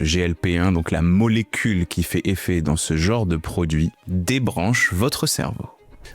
le GLP-1, donc la molécule qui fait effet dans ce genre de produit, débranche votre cerveau.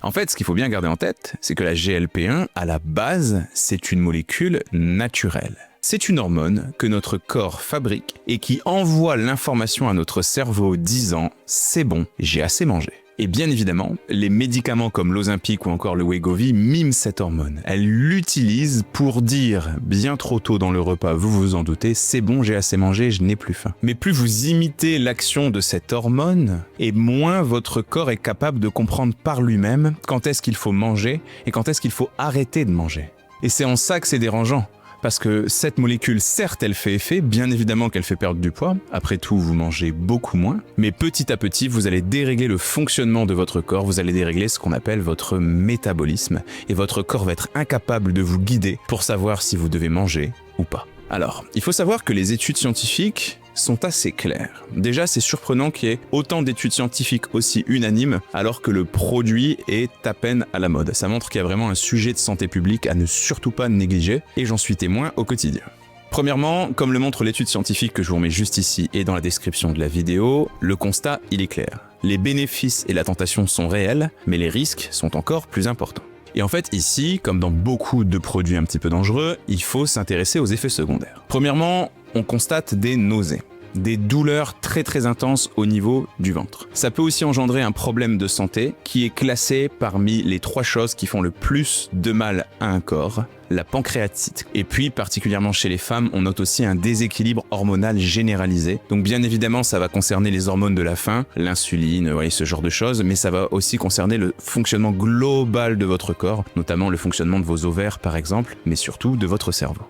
En fait, ce qu'il faut bien garder en tête, c'est que la GLP-1, à la base, c'est une molécule naturelle. C'est une hormone que notre corps fabrique et qui envoie l'information à notre cerveau disant « c'est bon, j'ai assez mangé ». Et bien évidemment, les médicaments comme l'Ozempic ou encore le Wegovy miment cette hormone. Elles l'utilisent pour dire, bien trop tôt dans le repas, vous vous en doutez, c'est bon, j'ai assez mangé, je n'ai plus faim. Mais plus vous imitez l'action de cette hormone, et moins votre corps est capable de comprendre par lui-même quand est-ce qu'il faut manger et quand est-ce qu'il faut arrêter de manger. Et c'est en ça que c'est dérangeant. Parce que cette molécule, certes, elle fait effet, bien évidemment qu'elle fait perdre du poids, après tout, vous mangez beaucoup moins, mais petit à petit, vous allez dérégler le fonctionnement de votre corps, vous allez dérégler ce qu'on appelle votre métabolisme, et votre corps va être incapable de vous guider pour savoir si vous devez manger ou pas. Alors, il faut savoir que les études scientifiques sont assez claires. Déjà, c'est surprenant qu'il y ait autant d'études scientifiques aussi unanimes alors que le produit est à peine à la mode. Ça montre qu'il y a vraiment un sujet de santé publique à ne surtout pas négliger, et j'en suis témoin au quotidien. Premièrement, comme le montre l'étude scientifique que je vous remets juste ici et dans la description de la vidéo, le constat, il est clair. Les bénéfices et la tentation sont réels, mais les risques sont encore plus importants. Et en fait, ici, comme dans beaucoup de produits un petit peu dangereux, il faut s'intéresser aux effets secondaires. Premièrement, on constate des nausées, des douleurs très intenses au niveau du ventre. Ça peut aussi engendrer un problème de santé qui est classé parmi les 3 choses qui font le plus de mal à un corps, la pancréatite. Et puis, particulièrement chez les femmes, on note aussi un déséquilibre hormonal généralisé. Donc bien évidemment, ça va concerner les hormones de la faim, l'insuline, ouais, ce genre de choses, mais ça va aussi concerner le fonctionnement global de votre corps, notamment le fonctionnement de vos ovaires par exemple, mais surtout de votre cerveau.